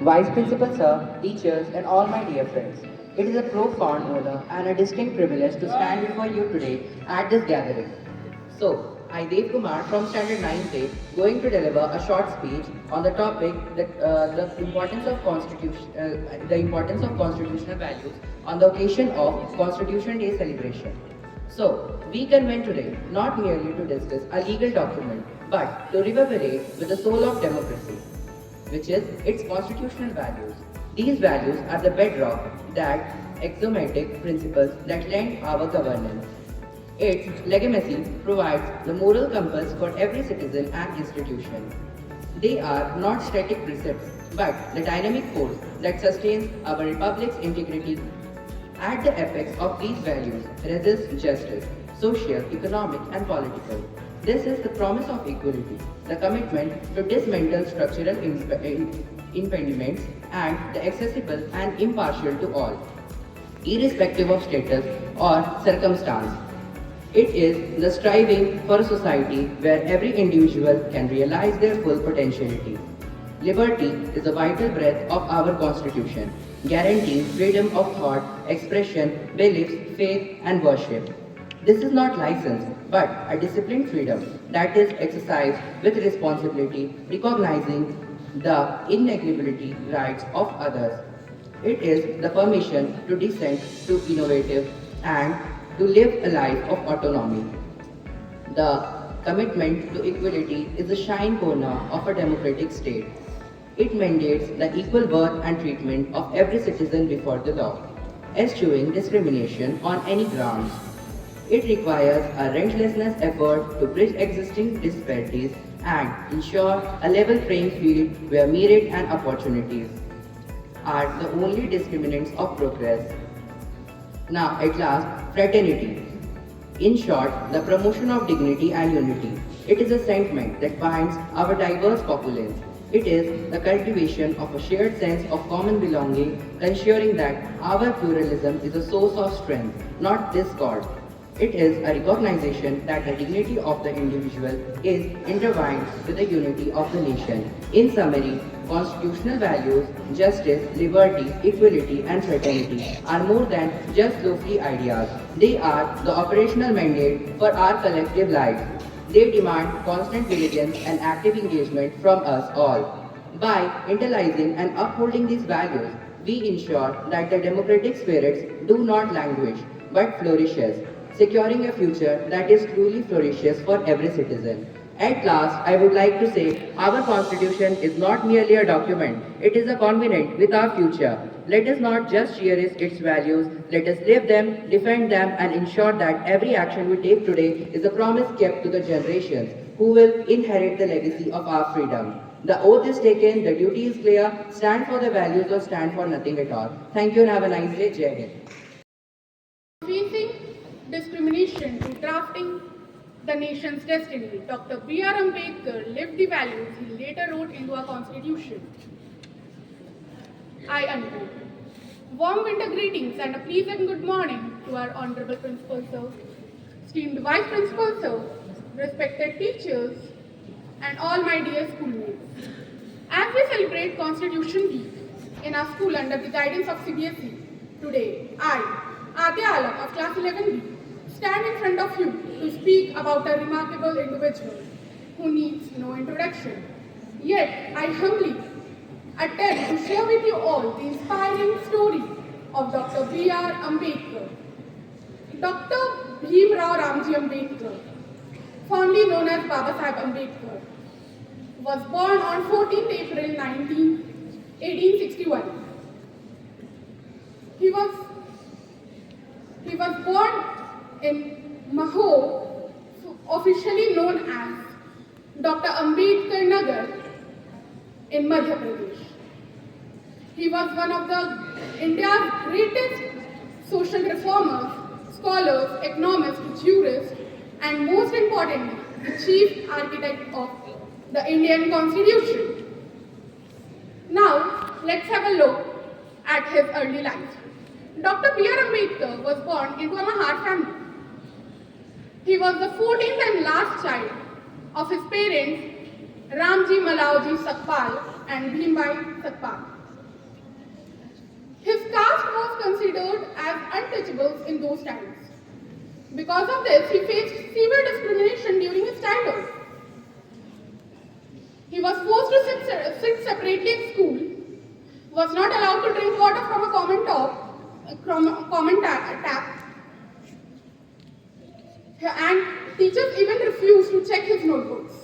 Vice Principal Sir, teachers, and all my dear friends. It is a profound honor and a distinct privilege to stand before you today at this gathering. So, I, Dev Kumar from Standard 9th going to deliver a short speech on the topic that the importance of constitutional values on the occasion of Constitution Day celebration. So, we convene today not merely to discuss a legal document, but to reverberate with the soul of democracy, which is its constitutional values. These values are the bedrock, that axiomatic principles that lend our governance. Its legitimacy provides the moral compass for every citizen and institution. They are not static precepts, but the dynamic force that sustains our republic's integrity. At the apex of these values resists justice, social, economic, and political. This is the promise of equality, the commitment to dismantle structural impediments and the accessible and impartial to all, irrespective of status or circumstance. It is the striving for a society where every individual can realize their full potentiality. Liberty is the vital breath of our Constitution, guaranteeing freedom of thought, expression, beliefs, faith, and worship. This is not license, but a disciplined freedom that is exercised with responsibility, recognizing the inalienability rights of others. It is the permission to dissent, to innovative, and to live a life of autonomy. The commitment to equality is the shine corner of a democratic state. It mandates the equal worth and treatment of every citizen before the law, eschewing discrimination on any grounds. It requires a relentless effort to bridge existing disparities and ensure a level playing field where merit and opportunities are the only discriminants of progress. Now, at last, fraternity. In short, the promotion of dignity and unity. It is a sentiment that binds our diverse populace. It is the cultivation of a shared sense of common belonging, ensuring that our pluralism is a source of strength, not discord. It is a recognition that the dignity of the individual is intertwined with the unity of the nation. In summary, constitutional values, justice, liberty, equality, and fraternity are more than just lofty ideas. They are the operational mandate for our collective lives. They demand constant vigilance and active engagement from us all. By internalizing and upholding these values, we ensure that the democratic spirits do not languish but flourishes, securing a future that is truly flourishes for every citizen. At last, I would like to say our Constitution is not merely a document, it is a covenant with our future. Let us not just cherish its values, let us live them, defend them, and ensure that every action we take today is a promise kept to the generations who will inherit the legacy of our freedom. The oath is taken, the duty is clear, stand for the values or stand for nothing at all. Thank you and have a nice day. Jai Hind. Facing discrimination to drafting the nation's destiny, Dr. B.R. Ambedkar lived the values he later wrote into our Constitution. I unquote. Warm winter greetings and a pleasant good morning to our Honorable Principal Sir, esteemed Vice Principal Sir, respected teachers, and all my dear schoolmates. As we celebrate Constitution Week in our school under the guidance of CBSE, today I, Adya Alam of Class 11B, stand in front of you to speak about a remarkable individual who needs no introduction. Yet, I humbly attempt to share with you all the inspiring story of Dr. B.R. Ambedkar. Dr. Bhim Rao Ramji Ambedkar, fondly known as Baba Sahib Ambedkar, was born on 14th April 1861. He was born in Mahou, officially known as Dr. Ambedkar Nagar in Madhya Pradesh. He was one of India's greatest social reformers, scholars, economists, jurists, and most importantly, the chief architect of the Indian Constitution. Now, let's have a look at his early life. Dr. B.R. Ambedkar was born into a Mahar family. He was the 14th and last child of his parents, Ramji Malaoji Sakpal and Bhimbai Sakpal. His caste was considered as untouchables in those times. Because of this, he faced severe discrimination during his childhood. He was forced to sit separately in school, was not allowed to drink water from a common tap, and teachers even refused to check his notebooks.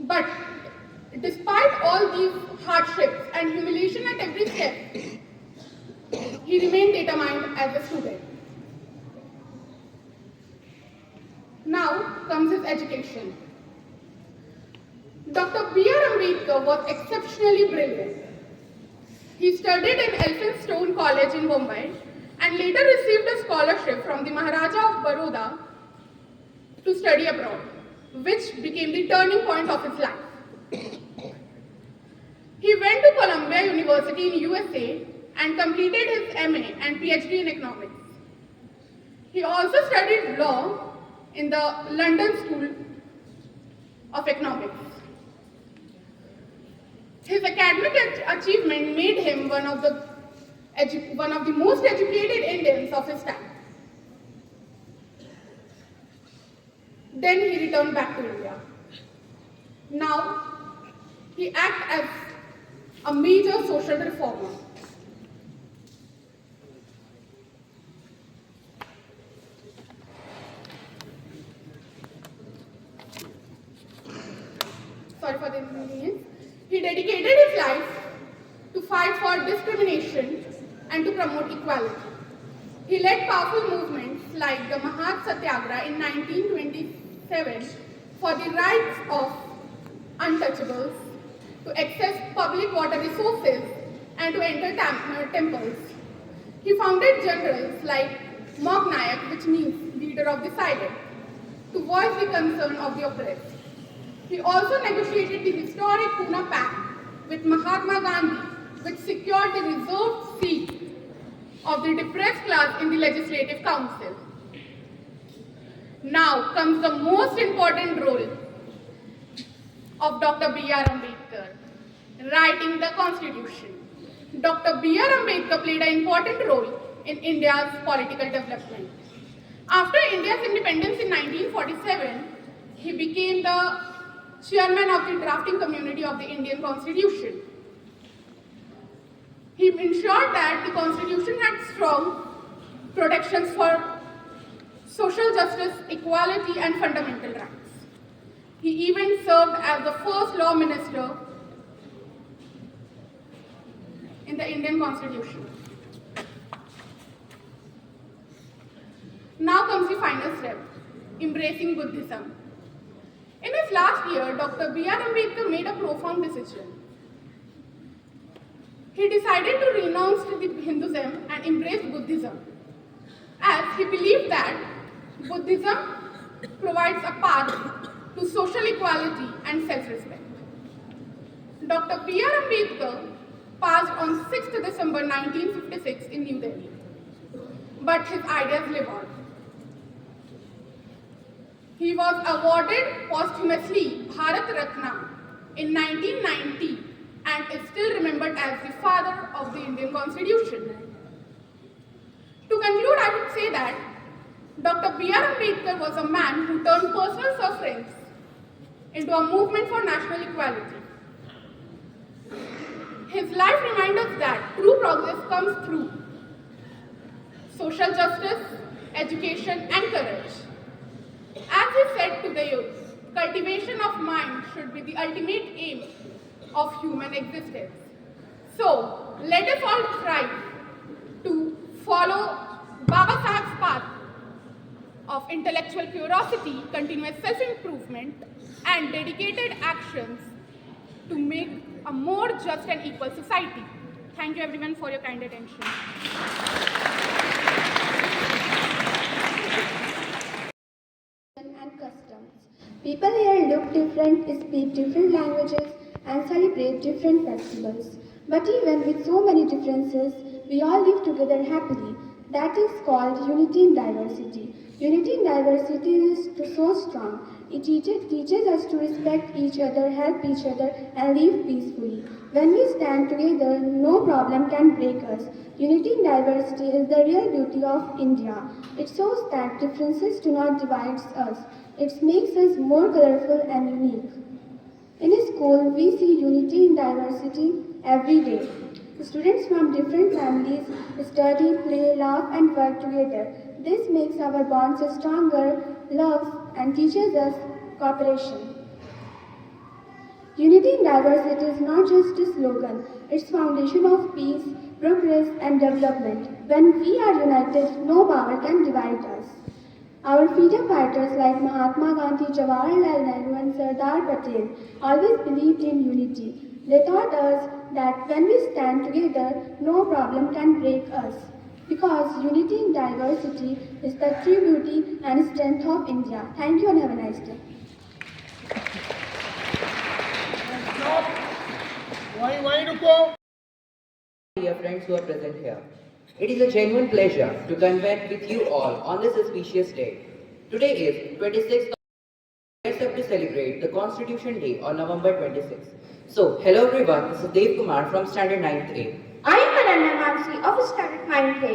But despite all these hardships and humiliation at every step, he remained determined as a student. Now comes his education. Dr. B.R. Ambedkar was exceptionally brilliant. He studied in Elphinstone College in Mumbai and later received a scholarship from the Maharaja of Baroda to study abroad, which became the turning point of his life. He went to Columbia University in USA and completed his MA and PhD in economics. He also studied law in the London School of Economics. His academic achievement made him one of the most educated Indians of his time. Then he returned back to India. Now, he acts as a major social reformer. Sorry for the inconvenience. He dedicated his life to fight for discrimination and to promote equality. He led powerful movements like the Mahat Satyagraha in 1927 for the rights of untouchables, to access public water resources, and to enter temples. He founded journals like Mog Nayak, which means leader of the silent, to voice the concern of the oppressed. He also negotiated the historic Pune Pact with Mahatma Gandhi, which secured the reserved seat of the depressed class in the Legislative Council. Now comes the most important role of Dr. B.R. Ambedkar, writing the Constitution. Dr. B.R. Ambedkar played an important role in India's political development. After India's independence in 1947, he became the chairman of the drafting committee of the Indian Constitution. He ensured that the Constitution had strong protections for social justice, equality, and fundamental rights. He even served as the first law minister in the Indian Constitution. Now comes the final step, embracing Buddhism. In his last year, Dr. B.R. Ambedkar made a profound decision. He decided to renounce Hinduism and embrace Buddhism, as he believed that Buddhism provides a path to social equality and self-respect. Dr. B.R. Ambedkar passed on 6th December 1956 in New Delhi, but his ideas live on. He was awarded posthumously Bharat Ratna in 1990 and is still remembered as the father of the Indian Constitution. To conclude, I would say that Dr. B.R. Ambedkar was a man who turned personal sufferings into a movement for national equality. His life reminds us that true progress comes through social justice, education, and courage. As he said to the youth, cultivation of mind should be the ultimate aim of human existence. So, let us all strive to follow Baba Saheb's path of intellectual curiosity, continuous self-improvement, and dedicated actions to make a more just and equal society. Thank you everyone for your kind attention. And customs. People here look different, speak different languages, and celebrate different festivals. But even with so many differences, we all live together happily. That is called unity in diversity. Unity in diversity is so strong It teaches us to respect each other, help each other, and live peacefully. When we stand together, no problem can break us. Unity in diversity is the real beauty of India. It shows that differences do not divide us. It makes us more colorful and unique. In a school, we see unity in diversity every day. Students from different families study, play, laugh, and work together. This makes our bonds stronger, love, and teaches us cooperation. Unity in diversity is not just a slogan, it's foundation of peace, progress, and development. When we are united, no power can divide us. Our freedom fighters like Mahatma Gandhi, Jawaharlal Nehru, and Sardar Patel always believed in unity. They taught us that when we stand together, no problem can break us. Because unity in diversity is the true beauty and strength of India. Thank you and have a nice day. Why to go? Dear friends who are present here, it is a genuine pleasure to convene with you all on this auspicious day. Today is 26th. Let's have to celebrate the Constitution Day on November 26th. So, hello everyone, this is Dev Kumar from Standard 9th A. I am Ananya Mansi of Standard 9th A.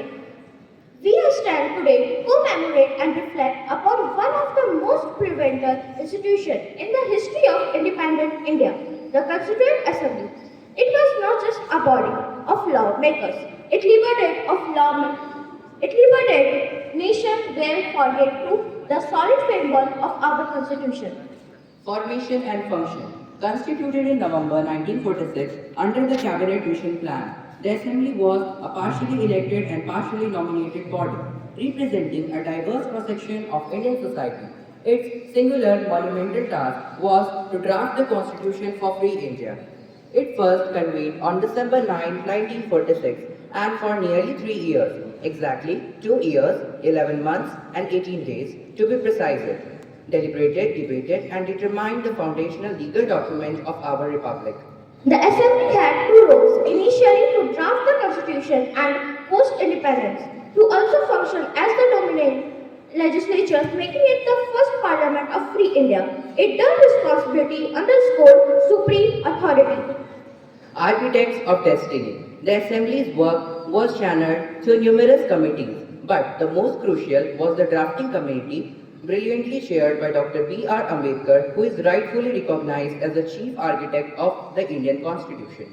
We stand today to commemorate and reflect upon one of the most pivotal institutions in the history of independent India, the Constituent Assembly. It was not just a body of lawmakers. It liberated nation where forget to the solid framework of our Constitution. Formation and function. Constituted in November 1946 under the Cabinet Mission Plan, the Assembly was a partially elected and partially nominated body, representing a diverse cross-section of Indian society. Its singular monumental task was to draft the Constitution for free India. It first convened on December 9, 1946, and for nearly 3 years, exactly 2 years, 11 months, and 18 days, to be precise, deliberated, debated, and determined the foundational legal document of our republic. The Assembly had two roles, initially to draft the Constitution and post-independence, to also function as the dominant legislature, making it the first parliament of free India. Its responsibility underscored supreme authority. Architects of destiny. The Assembly's work was channeled through numerous committees, but the most crucial was the drafting committee, brilliantly chaired by Dr. B.R. Ambedkar, who is rightfully recognized as the chief architect of the Indian Constitution.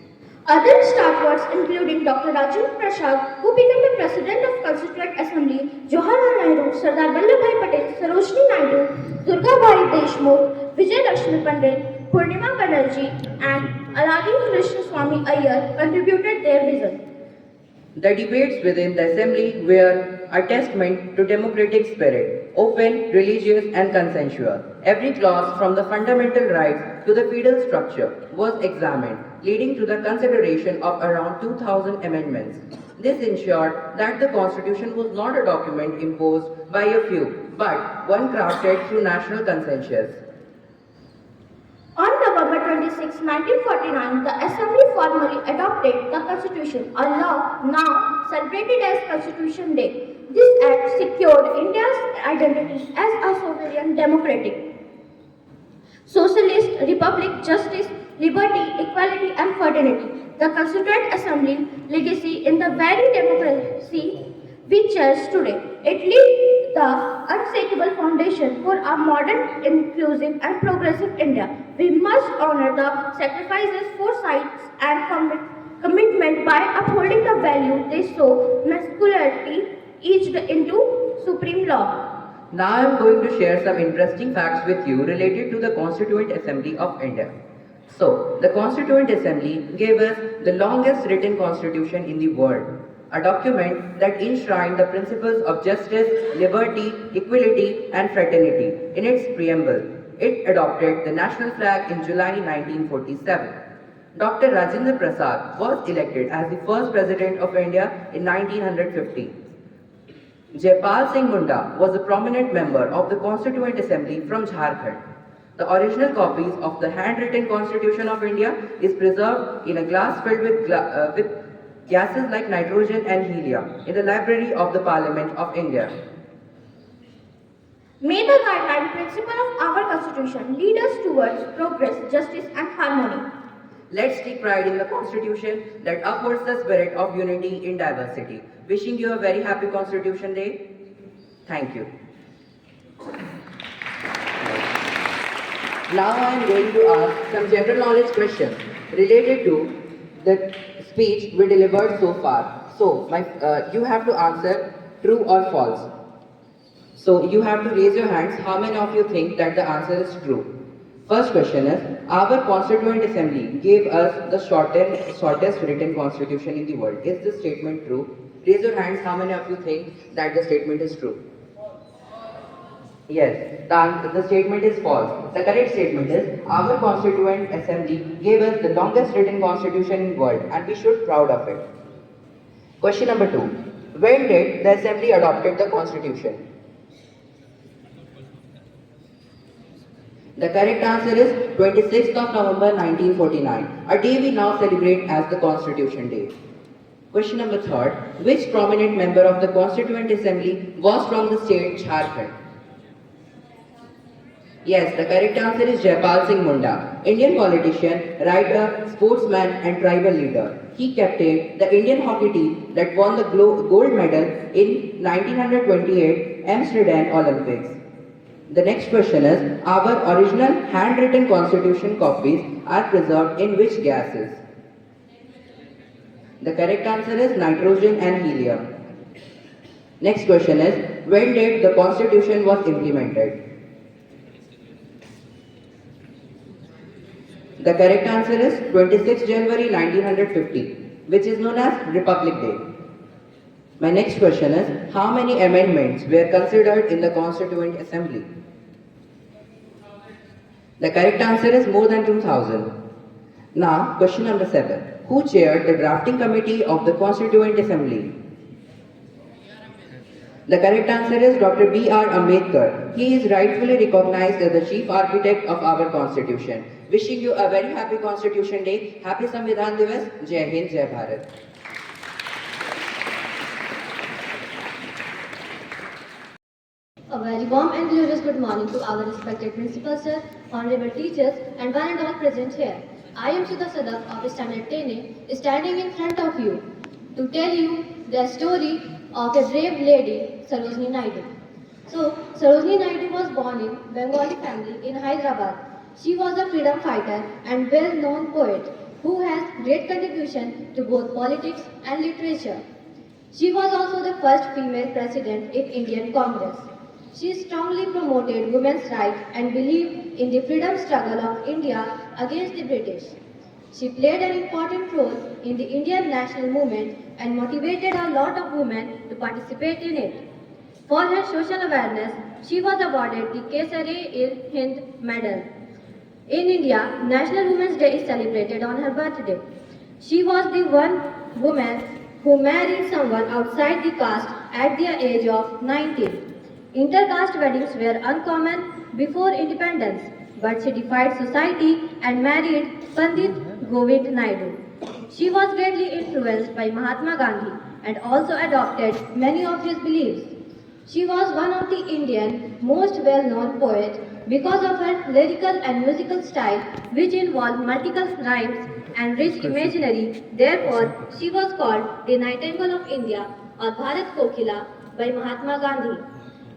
Other stalwarts including Dr. Rajendra Prasad, who became the President of Constituent Assembly, Jawaharlal Nehru, Sardar Vallabhbhai Patel, Sarojini Naidu, Durgabhai Deshmukh, Vijay Lakshmi Pandit, Purnima Banerjee, and Aladin Krishna Swamy Iyer contributed their vision. The debates within the Assembly were a testament to democratic spirit, open, religious, and consensual. Every clause from the fundamental rights to the feudal structure was examined, leading to the consideration of around 2,000 amendments. This ensured that the Constitution was not a document imposed by a few, but one crafted through national consensus. On November 26, 1949, the Assembly formally adopted the Constitution, a law now celebrated as Constitution Day. This act secured India's identity as a sovereign democratic, socialist republic, justice, liberty, equality, and fraternity. The Constituent Assembly legacy in the very democracy we cherish today. It laid the unshakable foundation for a modern, inclusive, and progressive India. We must honor the sacrifices, foresights, and commitment by upholding the value they so masculinity etched into supreme law. Now I am going to share some interesting facts with you related to the Constituent Assembly of India. So, the Constituent Assembly gave us the longest written constitution in the world, a document that enshrined the principles of justice, liberty, equality, and fraternity in its preamble. It adopted the national flag in July 1947. Dr. Rajendra Prasad was elected as the first president of India in 1950. Jaipal Singh Munda was a prominent member of the Constituent Assembly from Jharkhand. The original copies of the handwritten Constitution of India is preserved in a glass filled with gases like nitrogen and helium in the Library of the Parliament of India. May the guideline principle of our Constitution lead us towards progress, justice and harmony. Let's take pride in the Constitution that upholds the spirit of unity in diversity. Wishing you a very happy Constitution Day. Thank you. Now I am going to ask some general knowledge questions related to the speech we delivered so far. So, you have to answer true or false. So, you have to raise your hands. How many of you think that the answer is true? First question is, our Constituent Assembly gave us the shortest written constitution in the world. Is this statement true? Raise your hands. How many of you think that the statement is true? Yes, the statement is false. The correct statement is, our Constituent Assembly gave us the longest written constitution in the world and we should be proud of it. Question number 2. When did the Assembly adopted the constitution? The correct answer is 26th of November 1949, a day we now celebrate as the Constitution Day. Question number 3. Which prominent member of the Constituent Assembly was from the state Jharkhand? Yes, the correct answer is Jaipal Singh Munda, Indian politician, writer, sportsman and tribal leader. He captained the Indian hockey team that won the gold medal in 1928 Amsterdam Olympics. The next question is, our original handwritten constitution copies are preserved in which gases? The correct answer is nitrogen and helium. Next question is, when did the constitution was implemented? The correct answer is 26 January 1950, which is known as Republic Day. My next question is, how many amendments were considered in the Constituent Assembly? The correct answer is more than 2000. Now, question number 7. Who chaired the drafting committee of the Constituent Assembly? The correct answer is Dr. B.R. Ambedkar. He is rightfully recognized as the chief architect of our constitution. Wishing you a very happy Constitution Day. Happy Samvidhan Divas. Jai Hind, Jai Bharat. A very warm and glorious good morning to our respected principal sir, honorable teachers and one and all present here. I am Sudha Sadak of Standard 10A, standing in front of you to tell you the story of a brave lady, Sarojini Naidu. So, Sarojini Naidu was born in Bengali family in Hyderabad. She was a freedom fighter and well-known poet who has great contribution to both politics and literature. She was also the first female president in Indian Congress. She strongly promoted women's rights and believed in the freedom struggle of India against the British. She played an important role in the Indian national movement and motivated a lot of women to participate in it. For her social awareness, she was awarded the Kesari-i-Hind Medal. In India, National Women's Day is celebrated on her birthday. She was the one woman who married someone outside the caste at the age of 19. Intercaste weddings were uncommon before independence, but she defied society and married Pandit Govind Naidu. She was greatly influenced by Mahatma Gandhi and also adopted many of his beliefs. She was one of the Indian most well-known poets because of her lyrical and musical style, which involved multiple rhymes and rich imaginary. Therefore, she was called the Nightingale of India or Bharat Kokila by Mahatma Gandhi.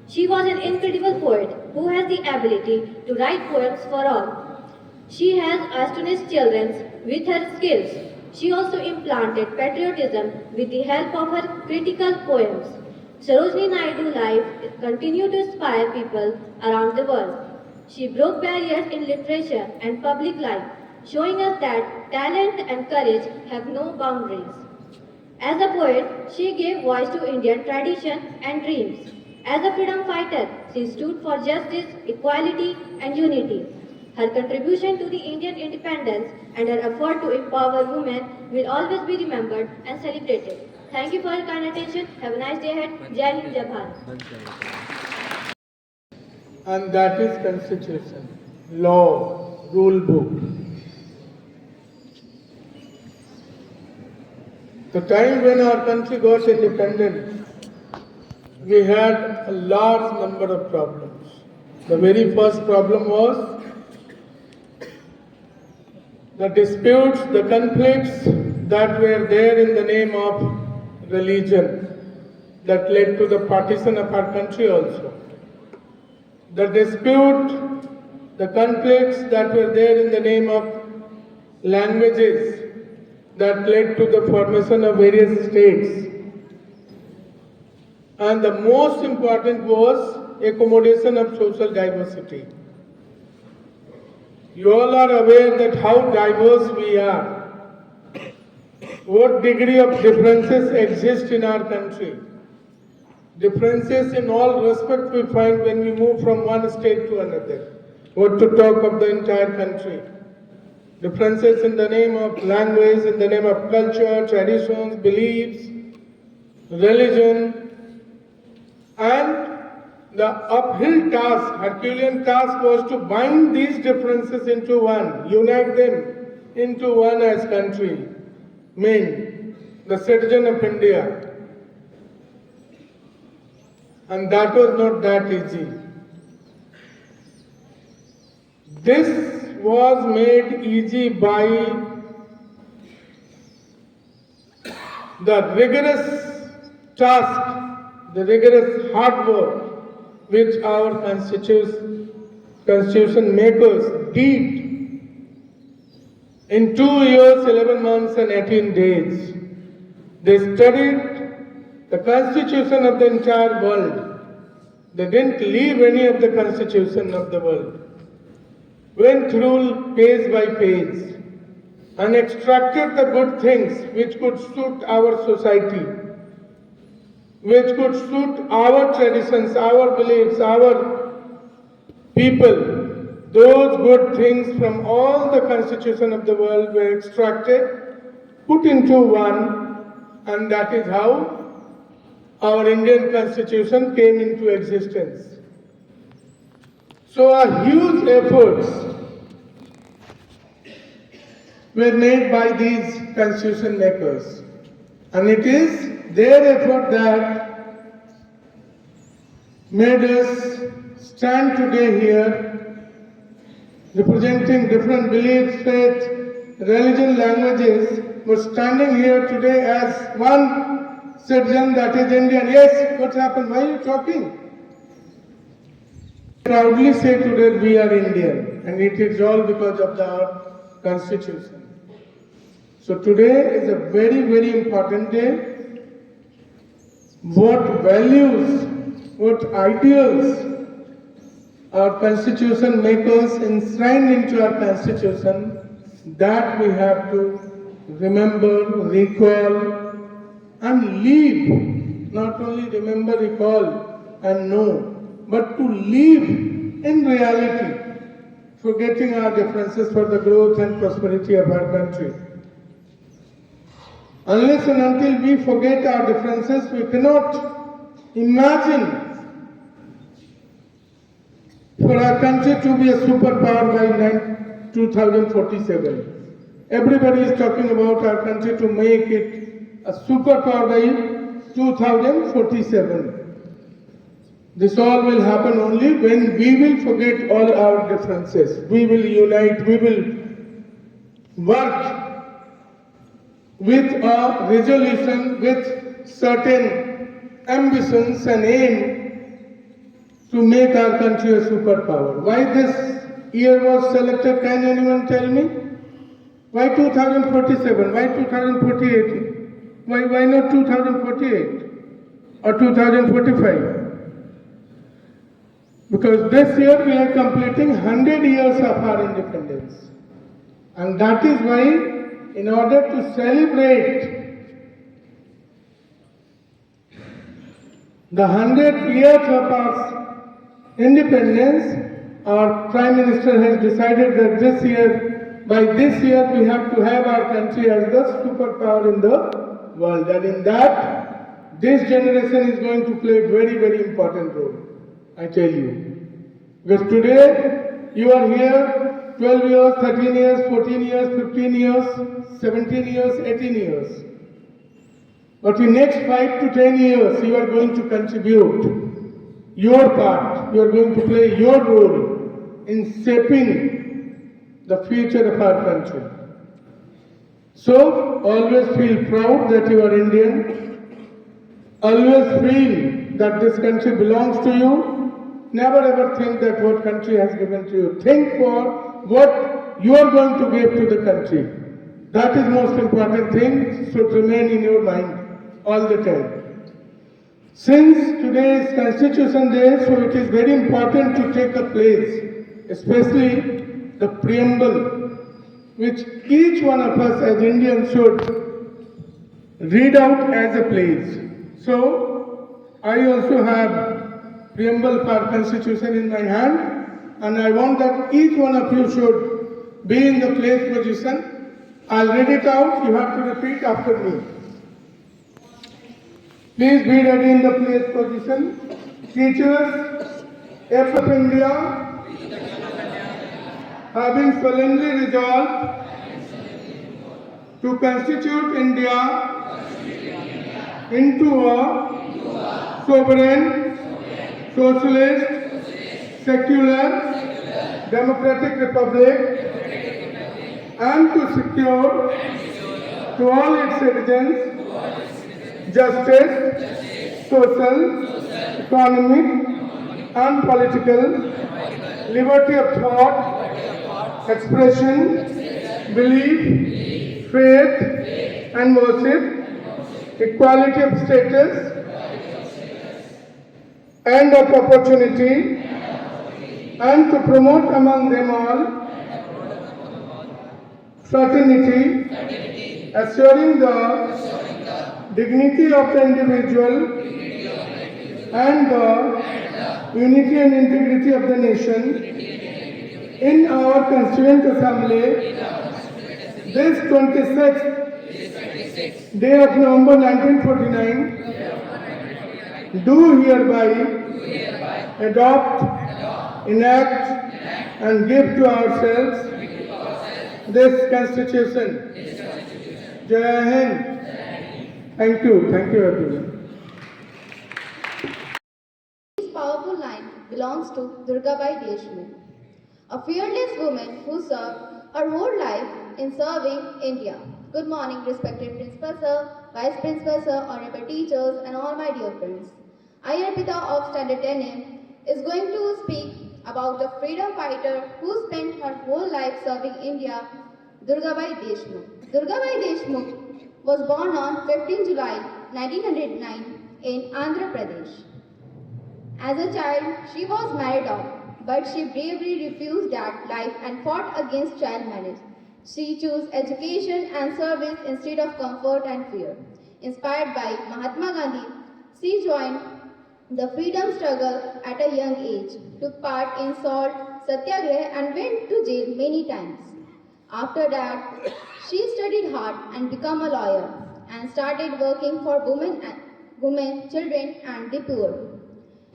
She was an incredible poet who has the ability to write poems for all. She has astonished children with her skills. She also implanted patriotism with the help of her critical poems. Sarojini Naidu's life continued to inspire people around the world. She broke barriers in literature and public life, showing us that talent and courage have no boundaries. As a poet, she gave voice to Indian tradition and dreams. As a freedom fighter, she stood for justice, equality, and unity. Her contribution to the Indian independence and her effort to empower women will always be remembered and celebrated. Thank you for your kind attention. Have a nice day ahead. Jai Hind, Jai Bharat. And that is Constitution, law, rule book. The time when our country got independent, we had a large number of problems. The very first problem was the disputes, the conflicts that were there in the name of religion that led to the partition of our country also. The dispute, the conflicts that were there in the name of languages that led to the formation of various states. And the most important was accommodation of social diversity. You all are aware that how diverse we are, what degree of differences exist in our country. Differences in all respect we find when we move from one state to another. What to talk of the entire country. Differences in the name of language, in the name of culture, traditions, beliefs, religion, and the uphill task, Herculean task was to bind these differences into one, unite them into one as country, mean the citizen of India. And that was not that easy. This was made easy by the rigorous task, the rigorous hard work which our constitution makers did in 2 years, 11 months and 18 days. They studied the constitution of the entire world. They didn't leave any of the constitution of the world. Went through page by page and extracted the good things which could suit our society, which could suit our traditions, our beliefs, our people. Those good things from all the constitution of the world were extracted, put into one, and that is how our Indian constitution came into existence. So a huge efforts were made by these constitution makers. And it is their effort that made us stand today here, representing different beliefs, faith, religion, languages, but standing here today as one citizen, that is Indian. Yes, what happened? Why are you talking? Proudly say today we are Indian, and it is all because of our constitution. So today is a very, very important day. What values, what ideals our constitution makers enshrined into our constitution, that we have to remember, recall, and live. Not only remember, recall, and know, but to live in reality, forgetting our differences for the growth and prosperity of our country. Unless and until we forget our differences, we cannot imagine for our country to be a superpower by 2047. Everybody is talking about our country to make it a superpower by 2047. This all will happen only when we will forget all our differences. We will unite, we will work with a resolution, with certain ambitions and aim to make our country a superpower. Why this year was selected, can anyone tell me? Why 2047? Why 2048? Why not 2048 or 2045? Because this year we are completing 100 years of our independence. And that is why, in order to celebrate the 100th year of our independence, our Prime Minister has decided that this year, by this year, we have to have our country as the superpower in the world. And in that, this generation is going to play a very, very important role. I tell you. Because today, you are here 12 years, 13 years, 14 years, 15 years, 17 years, 18 years. But in next 5 to 10 years, you are going to contribute. your part. You are going to play your role in shaping the future of our country. So, always feel proud that you are Indian. Always feel that this country belongs to you. Never ever think that what country has given to you. Think for what you are going to give to the country. That is most important thing, should remain in your mind all the time. Since today is Constitution Day, so it is very important to take a place, especially the preamble, which each one of us as Indians should read out as a place. So, I also have preamble for Constitution in my hand, and I want that each one of you should be in the place position. I'll read it out, you have to repeat after me. Please be ready in the place position. Teachers, of India, having solemnly resolved to constitute India into a sovereign, socialist, secular, democratic republic, and to secure to all its citizens justice, social, economic, and political liberty of thought, expression, belief, faith, and worship, equality of status and of opportunity, and to promote among them all fraternity, assuring the dignity of the individual and the unity and integrity of the nation. In our Constituent Assembly, this 26th day of November 1949, do hereby adopt, enact, and give to ourselves this Constitution. Jai Hind. Thank you everyone. This powerful line belongs to Durgabai Deshmukh, a fearless woman who served her whole life in serving India. Good morning, respected Principal Sir, Vice Principal Sir, honorable teachers, and all my dear friends. I, Arpita of Standard 10A, is going to speak about a freedom fighter who spent her whole life serving India, Durgabai Deshmukh. Durgabai Deshmukh was born on 15 July 1909 in Andhra Pradesh. As a child, she was married off, but she bravely refused that life and fought against child marriage. She chose education and service instead of comfort and fear. Inspired by Mahatma Gandhi, she joined the freedom struggle at a young age, took part in salt satyagraha and went to jail many times. After that, she studied hard and became a lawyer and started working for women, children and the poor.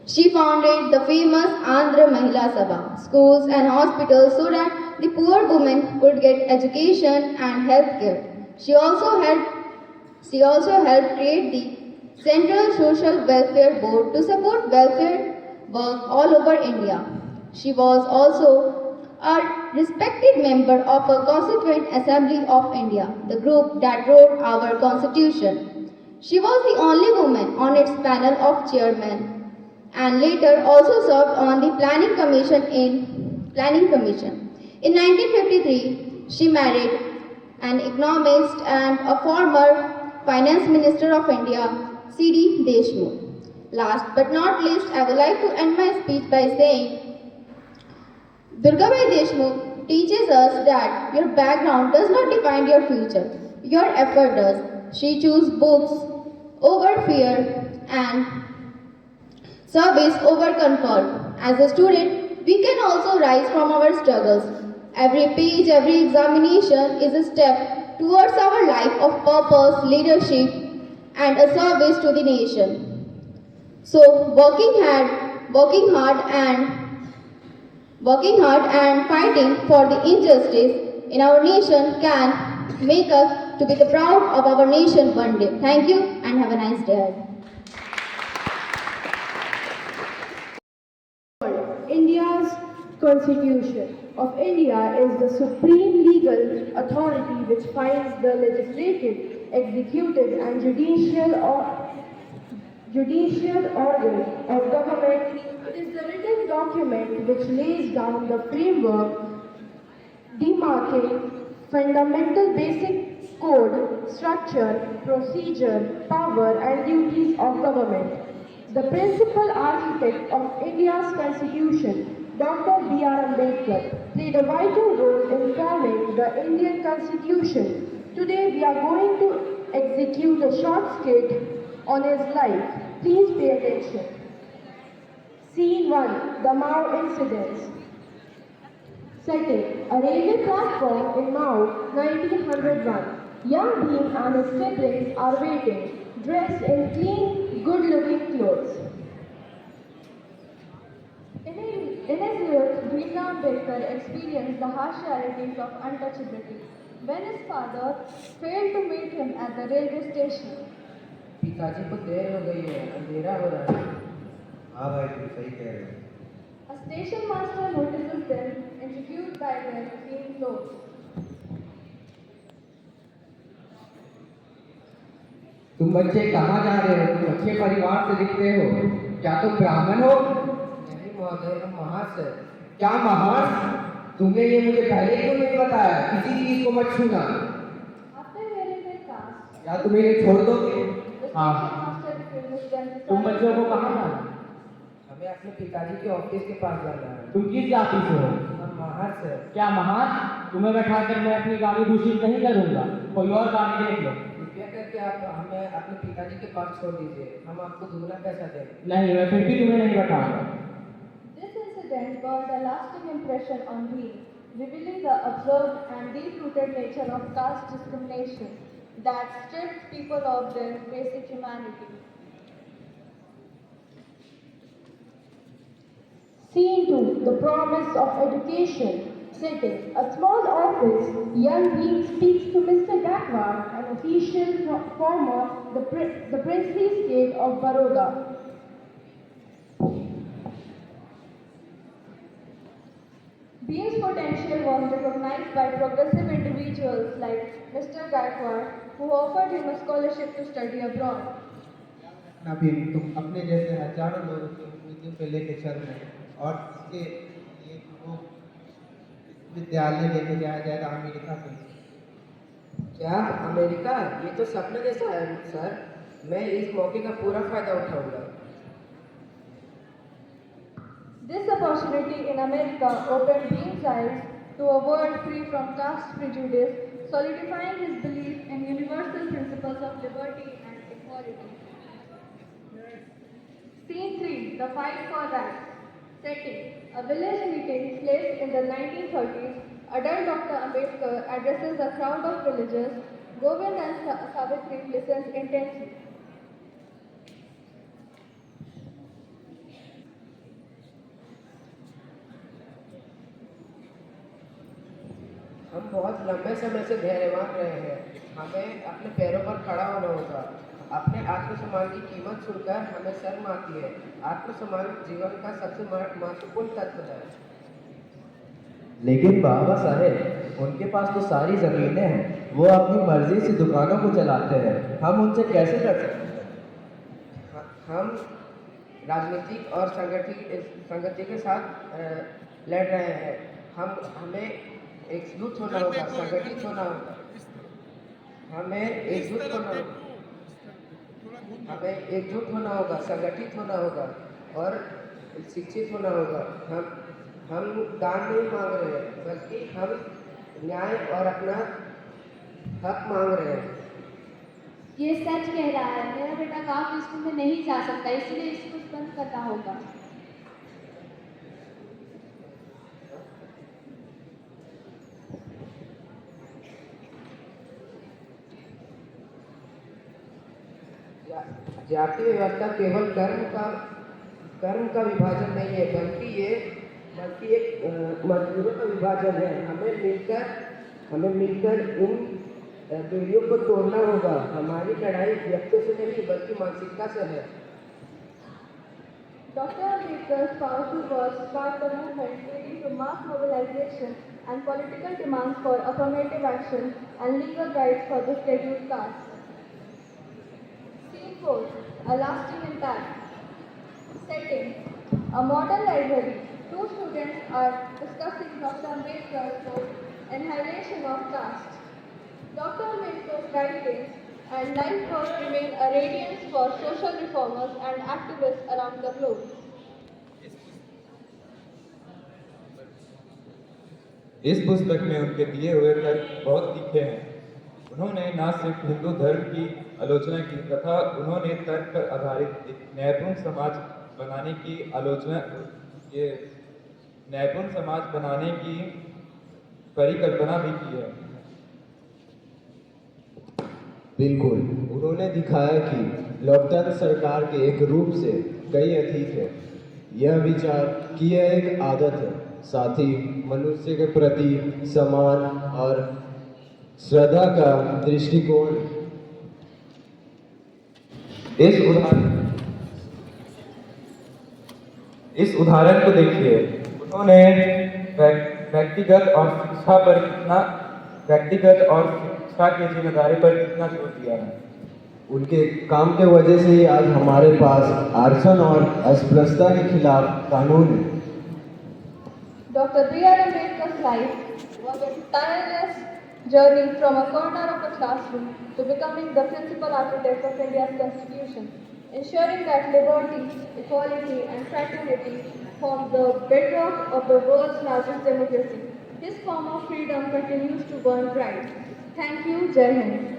She founded the famous Andhra Mahila Sabha, schools and hospitals so that the poor women could get education and health care. She also helped create the Central Social Welfare Board to support welfare work all over India. She was also a respected member of a Constituent Assembly of India, the group that wrote our Constitution. She was the only woman on its panel of chairmen and later also served on the Planning Commission. In 1953, she married an economist and a former Finance Minister of India, C.D. Deshmukh. Last but not least, I would like to end my speech by saying, Durgabai Deshmukh teaches us that your background does not define your future, your effort does. She chose books over fear and service over comfort. As a student, we can also rise from our struggles. Every page, every examination is a step towards our life of purpose, leadership, and a service to the nation. So, working hard and fighting for the injustice in our nation can make us to be the proud of our nation one day. Thank you and have a nice day. Constitution of India is the supreme legal authority which finds the legislative, executive and judicial organ of government. It is the written document which lays down the framework demarcating fundamental basic code, structure, procedure, power and duties of government. The principal architect of India's constitution, Dr. B.R. Ambedkar, played a vital role in forming the Indian constitution. Today we are going to execute a short skit on his life. Please pay attention. Scene 1. The Mao Incidents. Setting: a railway platform in Mao, 1901. Young Bhim and his siblings are waiting, dressed in clean, good-looking clothes. In his youth, Bhimrao Ambedkar experienced the harsh realities of untouchability when his father failed to meet him at the railway station. पिताजी को देर हो गई है, अंधेरा हो रहा है। हाँ भाई तुम सही कह रहे हो। A station master notices them, intrigued by their clean clothes. तुम बच्चे कहाँ जा रहे हो? तुम अच्छे परिवार से दिखते हो। क्या तुम ब्राह्मण हो? नहीं महोदय, हम महास है। क्या महास? तुमने ये मुझे पहले क्यों नहीं बताया? किसी चीज को मत छूना। After hearing their task, क्या तुम इन्हें छोड़ दोगे? the हाँ। station master refuses them to तुम बच्चों को कहाँ जाना? हमें अपने पिताजी के ऑफिस के पास जाना है। तुम किस जाति से हो? हम महास है। क्या महास? तुम्हें बैठाकर मैं अपनी गाड़ी दूषित नहीं करूँगा। कोई और गाड़ी देख लो। कृपया करके आप हमें अपने पिताजी के पास छोड़ दीजिए। हम आपको दुगना पैसा देंगे। नहीं, मैं फिर भी तुम्हें नहीं बैठाऊंगा। This incident brought a lasting impression on Bhim, revealing the absurd and deep-rooted nature of caste discrimination that strips people of their basic humanity. Scene 2. The Promise of Education. Setting: a small office. Young Bhim speaks to Mr. Gakwar, an official from the princely state of Baroda. Bhim's potential was recognized by progressive individuals like Mr. Gakwar, who offered him a scholarship to study abroad. ना भी तुम अपने जैसे हजारों लोगों की उम्मीदों पे लेके चल रहे हो और इसके लिए वो विद्यालय लेके जाया जाएगा अमेरिका में। क्या अमेरिका? ये तो सपने जैसा है सर। मैं इस मौके का पूरा फायदा उठाऊंगा। This opportunity in America opened Bhim's eyes to a world free from caste prejudice, solidifying his belief in universal principles of liberty and equality. Scene 3. The Fight for Rights. Setting: a village meeting placed in the 1930s. Adult Dr. Ambedkar addresses a crowd of villagers. Govind and Savitri listens intensely. हम बहुत लंबे समय से धैर्यवान रहे हैं। हमें अपने पैरों पर खड़ा होना होगा। अपने आत्मसम्मान की कीमत सुनकर हमें शर्म आती है। आत्मसम्मान जीवन का सबसे महत्वपूर्ण तत्व है। लेकिन बाबा साहेब, उनके पास तो सारी जमीनें हैं। वो अपनी मर्जी से दुकानों को चलाते हैं। हम उनसे कैसे लड़ सकते हैं? हम राजनीतिक और संगति के साथ लड़ रहे हैं। हमें एकजुट होना होगा, संगठित होना होगा। हमें एकजुट होना होगा, संगठित होना होगा और शिक्षित होना होगा। हम दान नहीं मांग रहे हैं, बल्कि हम न्याय और अपना हक मांग रहे हैं। ये सच कह रहा है। मेरा बेटा काम स्कूल में नहीं जा सकता, इसलिए स्कूल बंद करना होगा। जाति व्यवस्था केवल कर्म का विभाजन नहीं है, बल्कि एक मजदूरों का विभाजन है। हमें मिलकर इन दूरियों को तोड़ना होगा। हमारी लड़ाई व्यक्तियों से नहीं बल्कि मानसिकता से है। Dr. Ambedkar's powerful words sparked the movement leading to mass mobilization and political demands for affirmative action and legal rights for the scheduled castes. Scene 4. A lasting impact. Setting. A modern library. Two students are discussing Dr. Ambedkar's book, Annihilation of Caste. Dr. Ambedkar's writings and life work remain a radiance for social reformers and activists around the globe. इस पुस्तक में उनके दिए हुए तर्क बहुत तीखे हैं। उन्होंने न सिर्फ हिंदू धर्म की आलोचना की तथा उन्होंने तर्क पर आधारित एक नैपुण समाज बनाने की परिकल्पना भी की है। बिल्कुल, उन्होंने दिखाया कि लोकतंत्र सरकार के एक रूप से कई अधिक है। यह विचार कि यह एक आदत है, साथ ही मनुष्य के प्रति समान और श्रद्धा का दृष्टिकोण। इस उदाहरण को देखिए। उन्होंने व्यक्तिगत और शिक्षा की जिम्मेदारी पर कितना जोर दिया है। उनके काम के वजह से ही आज हमारे पास आरक्षण और अस्पृश्यता के खिलाफ कानून है। Dr. B.R. Ambedkar's life was a tireless journey from a corner of a classroom to becoming the principal architect of India's constitution, ensuring that liberty, equality and fraternity form the bedrock of the world's largest democracy. His form of freedom continues to burn bright. Thank you, Jai Hind.